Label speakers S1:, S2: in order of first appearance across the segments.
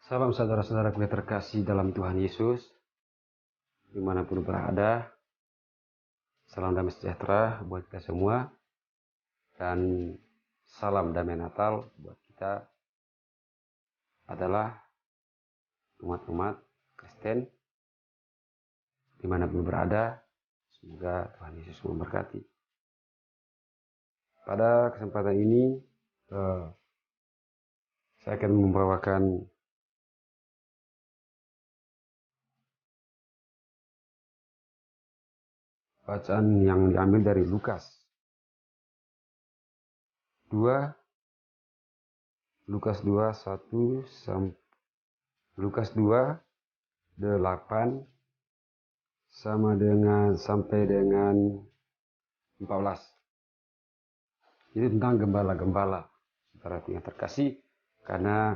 S1: Salam saudara-saudaraku yang terkasih dalam Tuhan Yesus, dimanapun berada. Salam damai sejahtera buat kita semua, dan salam damai Natal buat kita adalah umat-umat Kristen, dimanapun berada. Semoga Tuhan Yesus memberkati. Pada kesempatan ini, saya akan membawakan bacaan yang diambil dari Lukas 2, Lukas 2, 8 sampai dengan 14. Itu tentang gembala-gembala, saudara yang terkasih, karena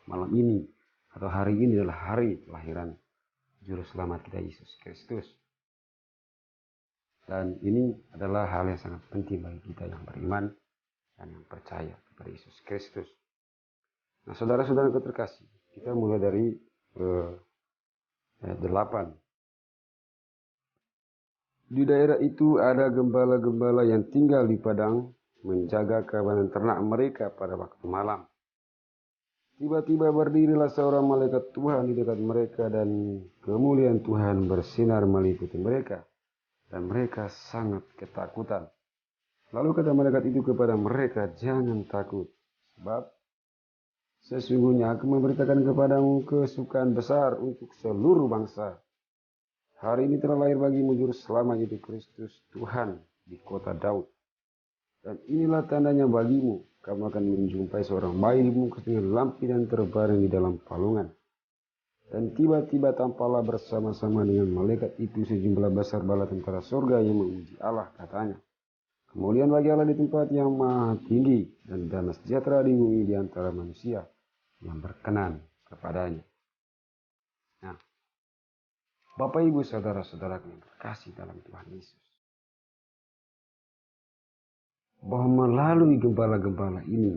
S1: malam ini atau hari ini adalah hari kelahiran Juru Selamat kita Yesus Kristus. Dan ini adalah hal yang sangat penting bagi kita yang beriman dan yang percaya kepada Yesus Kristus. Nah, saudara-saudara yang terkasih, kita mulai dari ayat 8. Di daerah itu ada gembala-gembala yang tinggal di padang, menjaga kawanan ternak mereka pada waktu malam. Tiba-tiba berdirilah seorang malaikat Tuhan di dekat mereka, dan kemuliaan Tuhan bersinar meliputi mereka, dan mereka sangat ketakutan. Lalu kata malaikat itu kepada mereka, "Jangan takut, sebab sesungguhnya aku memberitakan kepadamu kesukaan besar untuk seluruh bangsa. Hari ini telah lahir bagimu Juru Selamat, yaitu Kristus Tuhan di kota Daud. Dan inilah tandanya bagimu, kamu akan menjumpai seorang bayi dibungkus dengan lampiran terbaring di dalam palungan. Dan tiba-tiba tampaklah bersama-sama dengan malaikat itu sejumlah besar bala tentara surga yang memuji Allah, katanya, kemuliaan bagi Allah di tempat yang maha tinggi, dan damai sejahtera di bumi di antara manusia yang berkenan kepadanya." Nah, Bapak Ibu saudara-saudara yang terkasih dalam Tuhan Yesus, bahwa melalui gembala-gembala ini,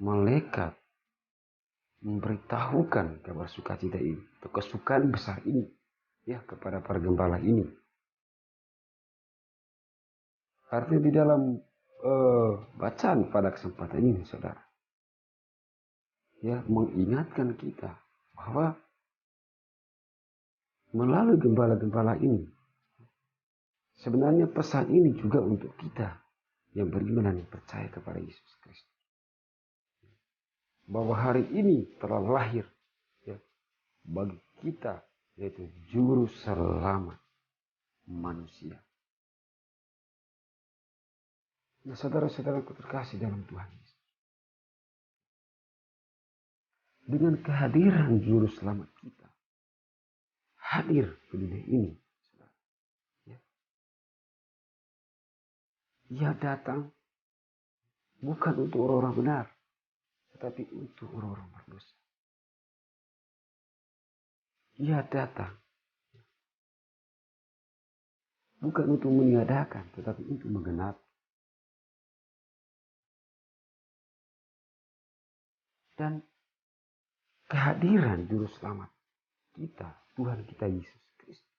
S1: malaikat memberitahukan kabar sukacita ini, atau kesukaan besar ini, ya, kepada para gembala ini. Artinya di dalam bacaan pada kesempatan ini, saudara, ya, mengingatkan kita bahwa melalui gembala-gembala ini, sebenarnya pesan ini juga untuk kita yang beriman dan yang percaya kepada Yesus Kristus. Bahwa hari ini telah lahir, ya, bagi kita, yaitu Juru Selamat manusia. Nah, saudara-saudaraku terkasih dalam Tuhan Yesus, dengan kehadiran Juru Selamat kita hadir ke dunia ini, ya, Ia datang bukan untuk orang-orang benar, tetapi untuk orang-orang berdosa. Ia datang bukan untuk meniadakan, tetapi untuk menggenapi. Dan kehadiran Juru Selamat kita, Tuhan kita Yesus Kristus,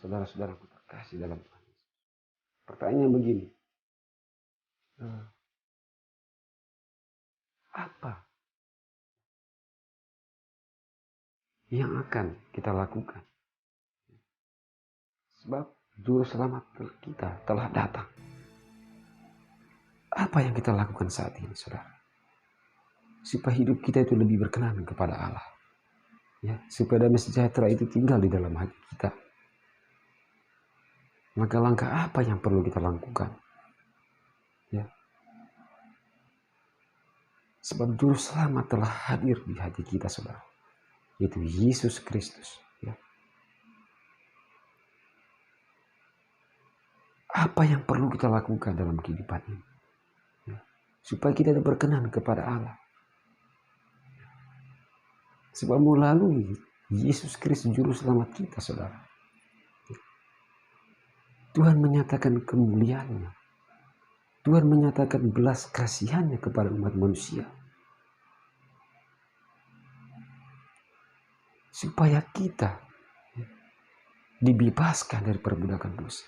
S1: saudara-saudaraku terkasih dalam Tuhan Yesus, pertanyaannya begini, apa yang akan kita lakukan? Sebab Juru Selamat kita telah datang. Apa yang kita lakukan saat ini, saudara? Supaya hidup kita itu lebih berkenan kepada Allah, ya, supaya damai sejahtera itu tinggal di dalam hati kita. Langkah-langkah apa yang perlu kita lakukan? Ya. Sebab Juru Selamat telah hadir di hati kita, saudara, yaitu Yesus Kristus. Ya. Apa yang perlu kita lakukan dalam kehidupan ini, ya, supaya kita berkenan kepada Allah? Sebab melalui Yesus Kristus Juru Selamat kita, saudara, Tuhan menyatakan kemuliaannya. Tuhan menyatakan belas kasihannya kepada umat manusia. supaya kita dibebaskan dari perbudakan dosa,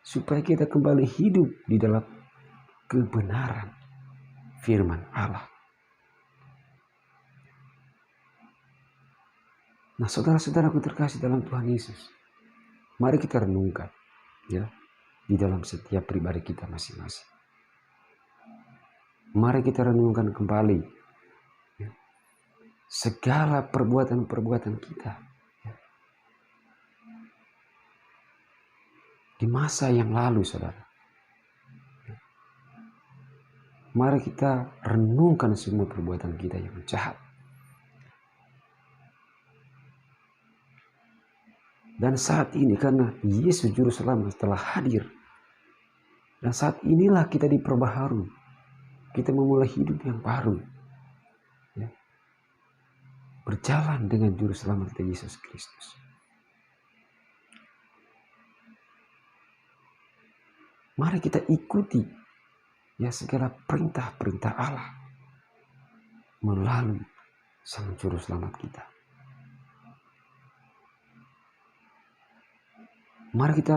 S1: supaya kita kembali hidup di dalam kebenaran firman Allah. Nah, saudara-saudaraku terkasih dalam Tuhan Yesus, mari kita renungkan ya di dalam setiap pribadi kita masing-masing. Mari kita renungkan kembali ya, segala perbuatan-perbuatan kita ya, di masa yang lalu, saudara. Mari kita renungkan semua perbuatan kita yang jahat. Dan saat ini karena Yesus Juru Selamat telah hadir, dan saat inilah kita diperbaharui. Kita memulai hidup yang baru. Ya. Berjalan dengan Juru Selamat kita Yesus Kristus. Mari kita ikuti ya segala perintah-perintah Allah melalui Sang Juru Selamat kita. Mari kita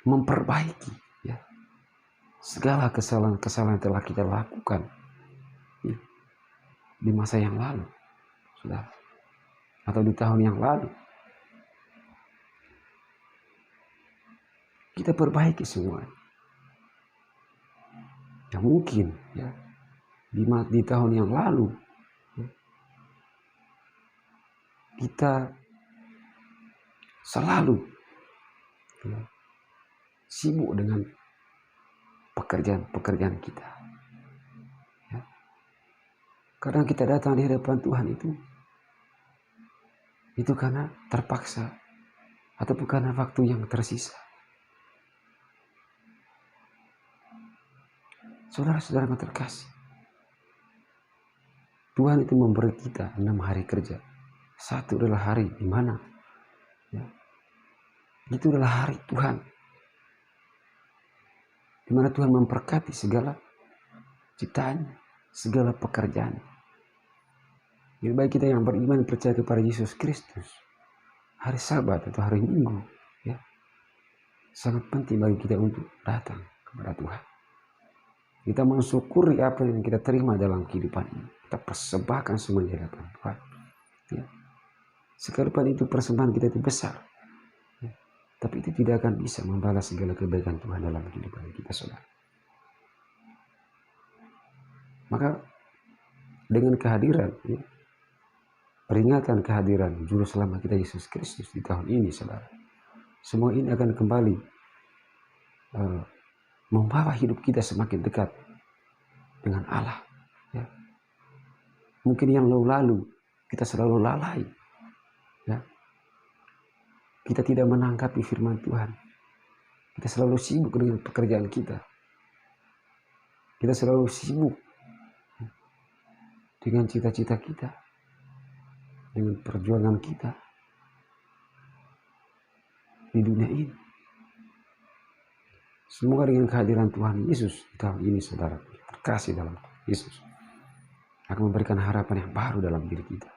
S1: memperbaiki ya segala kesalahan-kesalahan yang telah kita lakukan ya, di masa yang lalu, sudah, atau di tahun yang lalu. Kita perbaiki semua. Ya mungkin ya di tahun yang lalu ya, kita selalu ya, sibuk dengan pekerjaan kita. Ya. Kadang kita datang di hadapan Tuhan itu karena terpaksa ataupun karena waktu yang tersisa. Saudara-saudara yang terkasih, Tuhan itu memberi kita 6 hari kerja. Satu adalah hari di mana ya, itu adalah hari Tuhan, di mana Tuhan memberkati segala ciptaannya, segala pekerjaan. Jadi bagi kita yang beriman percaya kepada Yesus Kristus, hari Sabat atau hari Minggu ya sangat penting bagi kita untuk datang kepada Tuhan. Kita mensyukuri apa yang kita terima dalam kehidupan ini. Kita persembahkan semuanya di hadapan Tuhan. Ya. Sekalipun itu persembahan kita itu besar, ya, tapi itu tidak akan bisa membalas segala kebaikan Tuhan dalam kehidupan kita, saudara. Maka dengan kehadiran, ya, peringatan kehadiran Juru Selamat kita Yesus Kristus di tahun ini, saudara, semua ini akan kembali membawa hidup kita semakin dekat dengan Allah. Ya. Mungkin yang lalu kita selalu lalai. Ya. Kita tidak menanggapi firman Tuhan. Kita selalu sibuk dengan pekerjaan kita. Kita selalu sibuk dengan cita-cita kita, dengan perjuangan kita di dunia ini. Semoga dengan kehadiran Tuhan Yesus di tahun ini, saudara, terkasih dalam Yesus, akan memberikan harapan yang baru dalam diri kita,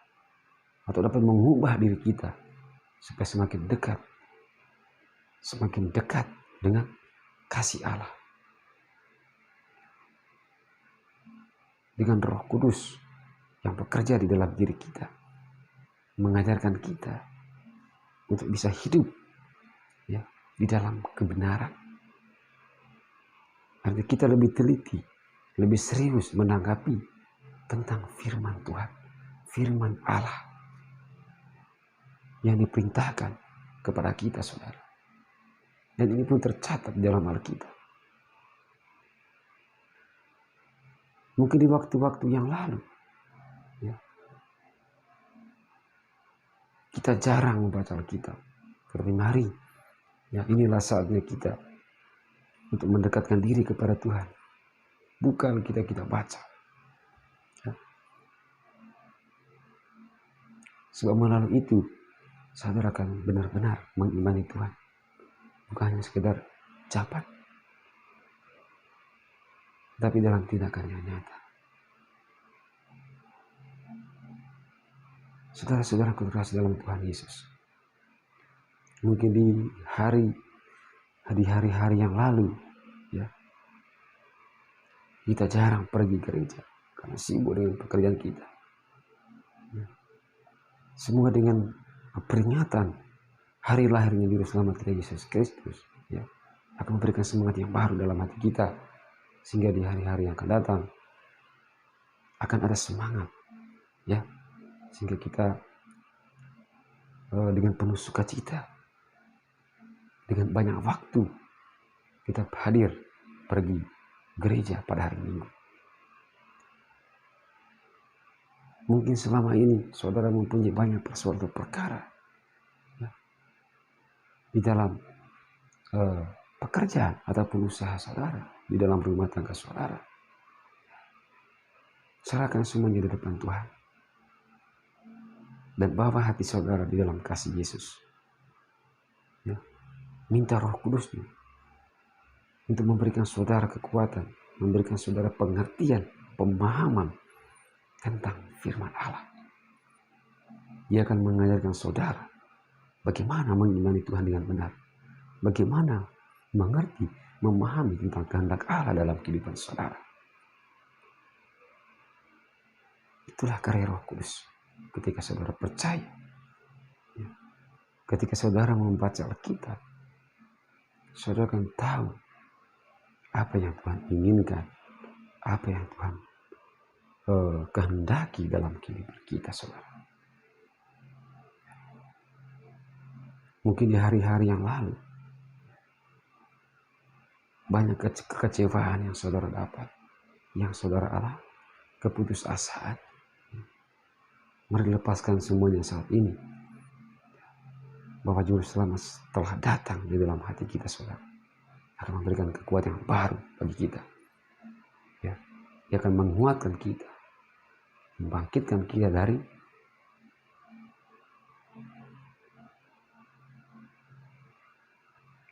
S1: atau dapat mengubah diri kita supaya semakin dekat dengan kasih Allah, dengan Roh Kudus yang bekerja di dalam diri kita, mengajarkan kita untuk bisa hidup ya di dalam kebenaran. Artinya kita lebih teliti, lebih serius menanggapi tentang firman Tuhan, firman Allah yang diperintahkan kepada kita, saudara. Dan ini pun tercatat dalam Alkitab. Mungkin di waktu-waktu yang lalu ya, kita jarang membaca Alkitab. Tapi mari ya, inilah saatnya kita untuk mendekatkan diri kepada Tuhan. Bukan kita baca. Ya. Sebab melalui itu saudara akan benar-benar mengimani Tuhan. Bukan hanya sekedar ucapan, tapi dalam tindakan yang nyata. Saudara-saudara terkasih dalam Tuhan Yesus, mungkin di hari-hari yang lalu, ya, kita jarang pergi gereja karena sibuk dengan pekerjaan kita. Ya. Semua dengan peringatan hari lahirnya Juru Selamat kita Yesus Kristus, ya, akan memberikan semangat yang baru dalam hati kita, sehingga di hari-hari yang akan datang akan ada semangat, ya, sehingga kita dengan penuh sukacita, dengan banyak waktu kita hadir pergi gereja pada hari Minggu. Mungkin selama ini saudara mempunyai banyak suatu perkara, ya, di dalam pekerjaan ataupun usaha saudara, di dalam rumah tangga saudara. Serahkan semuanya di depan Tuhan dan bawa hati saudara di dalam kasih Yesus, ya. Minta Roh Kudusnya untuk memberikan saudara kekuatan, memberikan saudara pengertian, pemahaman tentang firman Allah. Dia akan mengajarkan saudara bagaimana mengimani Tuhan dengan benar, bagaimana mengerti, memahami tentang kehendak Allah dalam kehidupan saudara. Itulah karya Roh Kudus. Ketika saudara percaya, ya, ketika saudara membaca Alkitab, saudara akan tahu apa yang Tuhan inginkan, apa yang Tuhan kehendaki dalam kehidupan kita, saudara. Mungkin di hari-hari yang lalu banyak kekecewaan yang saudara dapat, yang saudara alami, keputusasaan. Mari lepaskan semuanya saat ini, bahwa Juru Selamat telah datang di dalam hati kita, saudara. Akan memberikan kekuatan yang baru bagi kita, ya. Dia akan menguatkan kita, membangkitkan kita dari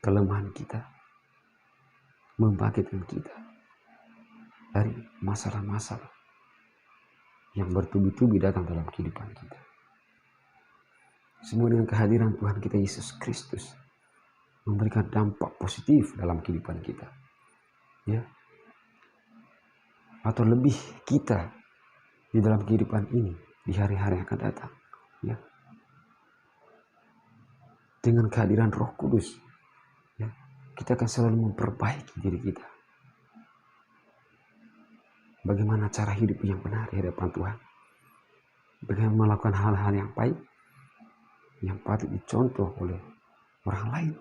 S1: kelemahan kita, membangkitkan kita dari masalah-masalah yang bertubi-tubi datang dalam kehidupan kita. Semua dengan kehadiran Tuhan kita Yesus Kristus memberikan dampak positif dalam kehidupan kita, ya. Atau lebih kita di dalam kehidupan ini di hari-hari yang akan datang, ya. Dengan kehadiran Roh Kudus, ya, kita akan selalu memperbaiki diri kita. Bagaimana cara hidup yang benar di hadapan Tuhan, bagaimana melakukan hal-hal yang baik, yang patut dicontoh oleh orang lain.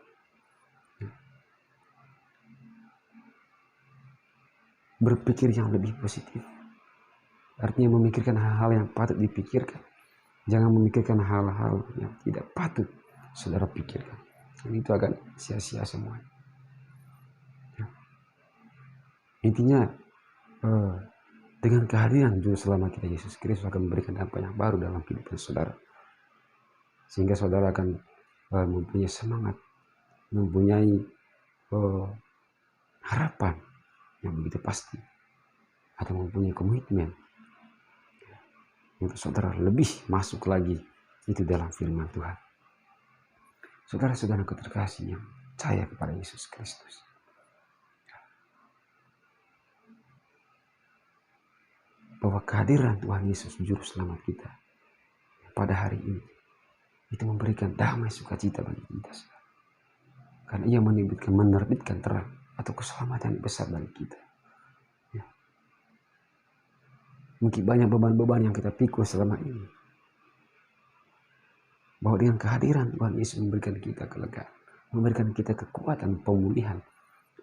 S1: Berpikir yang lebih positif, artinya memikirkan hal-hal yang patut dipikirkan. Jangan memikirkan hal-hal yang tidak patut saudara pikirkan. Itu akan sia-sia semua. Ya. Intinya dengan kehadiran Juru Selamat kita Yesus Kristus akan memberikan dampak yang baru dalam kehidupan saudara, sehingga saudara akan mempunyai semangat, mempunyai harapan yang begitu pasti, atau mempunyai komitmen untuk saudara lebih masuk lagi itu dalam firman Tuhan. Saudara-saudara terkasih yang percaya kepada Yesus Kristus, bahwa kehadiran Tuhan Yesus Juru Selamat kita pada hari ini itu memberikan damai sukacita bagi kita, saudara. Karena ia menerbitkan terang atau keselamatan yang besar bagi kita, ya. Mungkin banyak beban-beban yang kita pikul selama ini, bahwa dengan kehadiran Tuhan Yesus memberikan kita kelegaan, memberikan kita kekuatan, pemulihan,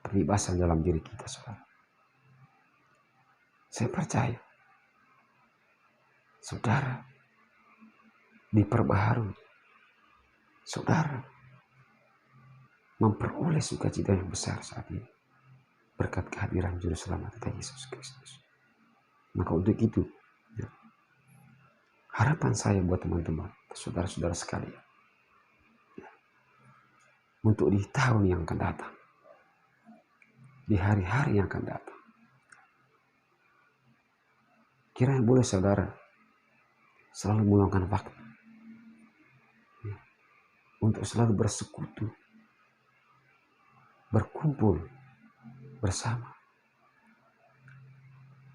S1: perlibasan dalam diri kita, saudara. Saya percaya saudara diperbaharui, saudara memperoleh sukacita yang besar saat ini berkat kehadiran Juru Selamat kita Yesus Kristus. Maka untuk itu, ya, harapan saya buat teman-teman, saudara-saudara sekalian, ya, untuk di tahun yang akan datang, di hari-hari yang akan datang, kiranya boleh saudara selalu meluangkan waktu untuk selalu bersekutu, berkumpul bersama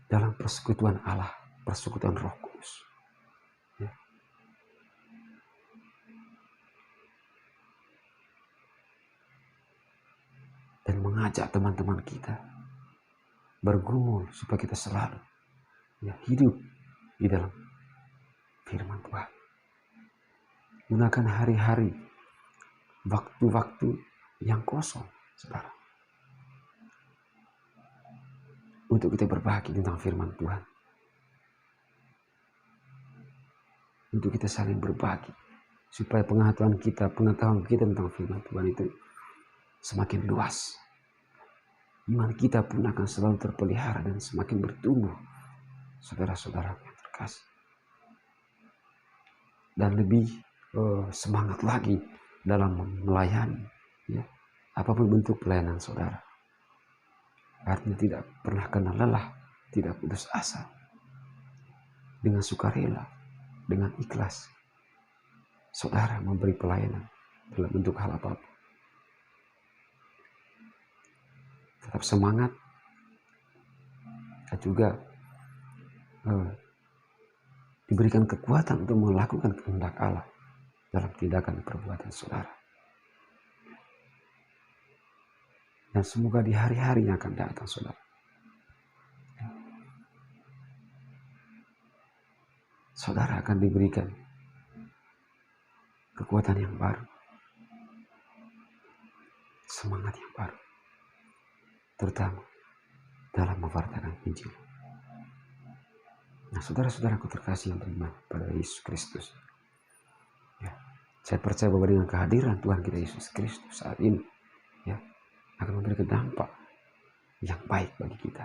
S1: dalam persekutuan Allah, persekutuan Roh Kudus. Ya. Dan mengajak teman-teman kita bergumul supaya kita selalu hidup di dalam firman Tuhan. Gunakan hari-hari, waktu-waktu yang kosong, saudara, untuk kita berbagi tentang firman Tuhan. Untuk kita saling berbagi, supaya pengetahuan kita tentang firman Tuhan itu semakin luas. Iman kita pun akan selalu terpelihara dan semakin bertumbuh, saudara-saudara yang terkasih. Dan lebih semangat lagi dalam melayani, ya, apapun bentuk pelayanan saudara. Artinya tidak pernah kena lelah, tidak putus asa, dengan sukarela, dengan ikhlas, saudara memberi pelayanan dalam bentuk hal apapun. Tetap semangat dan juga diberikan kekuatan untuk melakukan kehendak Allah dalam tindakan perbuatan saudara. Dan semoga di hari-hari yang akan datang, saudara, saudara akan diberikan kekuatan yang baru, semangat yang baru, terutama dalam mewartakan Injil. Nah, saudara-saudaraku terkasih yang beriman pada Yesus Kristus, ya, saya percaya bahwa dengan kehadiran Tuhan kita Yesus Kristus saat ini, ya, akan memberikan dampak yang baik bagi kita.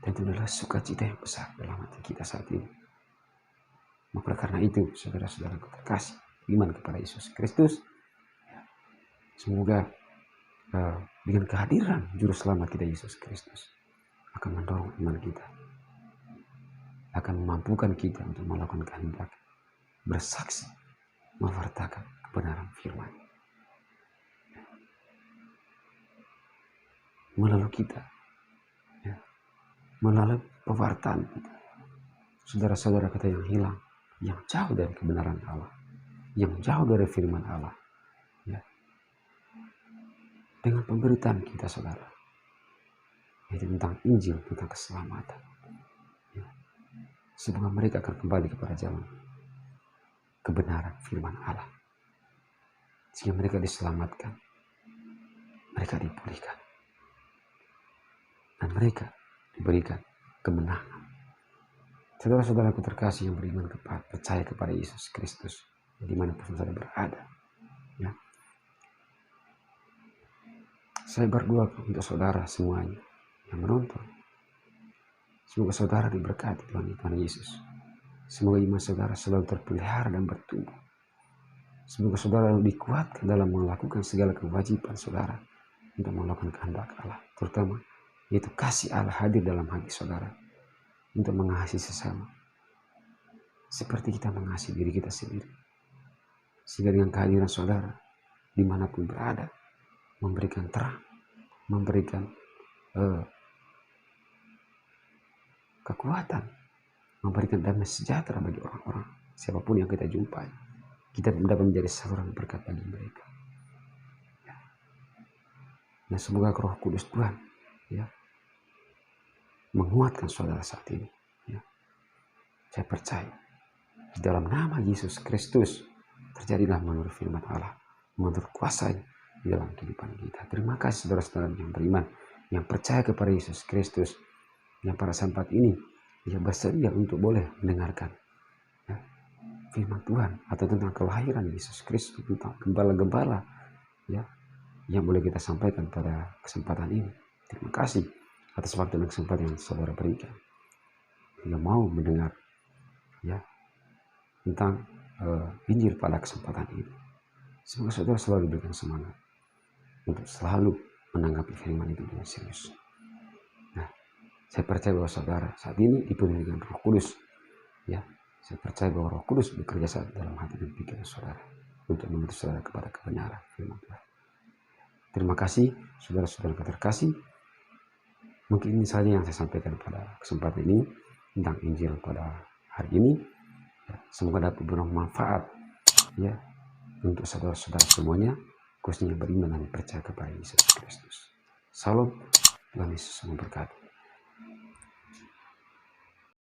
S1: Dan itu adalah sukacita yang besar dalam hati kita saat ini. Maka karena itu, saudara-saudaraku terkasih, iman kepada Yesus Kristus, ya, semoga dengan kehadiran Juru Selamat kita Yesus Kristus akan mendorong iman kita, akan memampukan kita untuk melakukan kehendak, bersaksi, mewartakan kebenaran firman. Melalui kita, ya, melalui pewartaan kita, saudara-saudara kita yang hilang, yang jauh dari kebenaran Allah, yang jauh dari firman Allah, ya, dengan pemberitaan kita, saudara, yaitu tentang Injil, tentang keselamatan, ya, semoga mereka akan kembali kepada jalan kebenaran firman Allah, sehingga mereka diselamatkan, mereka dipulihkan, dan mereka diberikan kemenangan. Saudara-saudaraku terkasih yang beriman percaya kepada Yesus Kristus, dimanapun saudara berada, ya, saya berdoa untuk saudara semuanya yang menonton. Semoga saudara diberkati Tuhan Yesus. Semoga iman saudara selalu terpelihara dan bertumbuh. Semoga saudara dikuatkan dalam melakukan segala kewajiban saudara untuk melakukan kehendak Allah, terutama yaitu kasih Allah hadir dalam hati saudara untuk mengasihi sesama seperti kita mengasihi diri kita sendiri. Sehingga dengan kehadiran saudara dimanapun berada, memberikan terang, memberikan kekuatan, memberikan damai sejahtera bagi orang-orang siapapun yang kita jumpai. Kita dapat menjadi saluran berkat bagi mereka, ya. Dan semoga Roh Kudus Tuhan, ya, menguatkan saudara saat ini, ya. Saya percaya di dalam nama Yesus Kristus terjadilah menurut firman Allah, menurut kuasanya di dalam kehidupan kita. Terima kasih saudara-saudara yang beriman, yang percaya kepada Yesus Kristus, yang pada saat ini yang bersedia untuk boleh mendengarkan, ya, firman Tuhan atau tentang kelahiran Yesus Kristus, tentang gembala-gembala, ya, yang boleh kita sampaikan pada kesempatan ini. Terima kasih atas waktu dan kesempatan yang saudara berikan, yang mau mendengar, ya, tentang Injil pada kesempatan ini. Semoga saudara selalu diberikan semangat untuk selalu menanggapi firman itu dengan serius. Nah, saya percaya bahwa saudara saat ini dipenuhi dengan Roh Kudus, ya. Saya percaya bahwa Roh Kudus bekerja saat dalam hati dan pikiran saudara. untuk menuntut saudara kepada kebenaran firman Tuhan. Terima kasih saudara-saudara terkasih. Mungkin ini saja yang saya sampaikan pada kesempatan ini tentang Injil pada hari ini. Semoga dapat bermanfaat ya untuk saudara-saudara semuanya, khususnya beriman dan percaya kepada Yesus Kristus. Salam, Tuhan Yesus memberkati.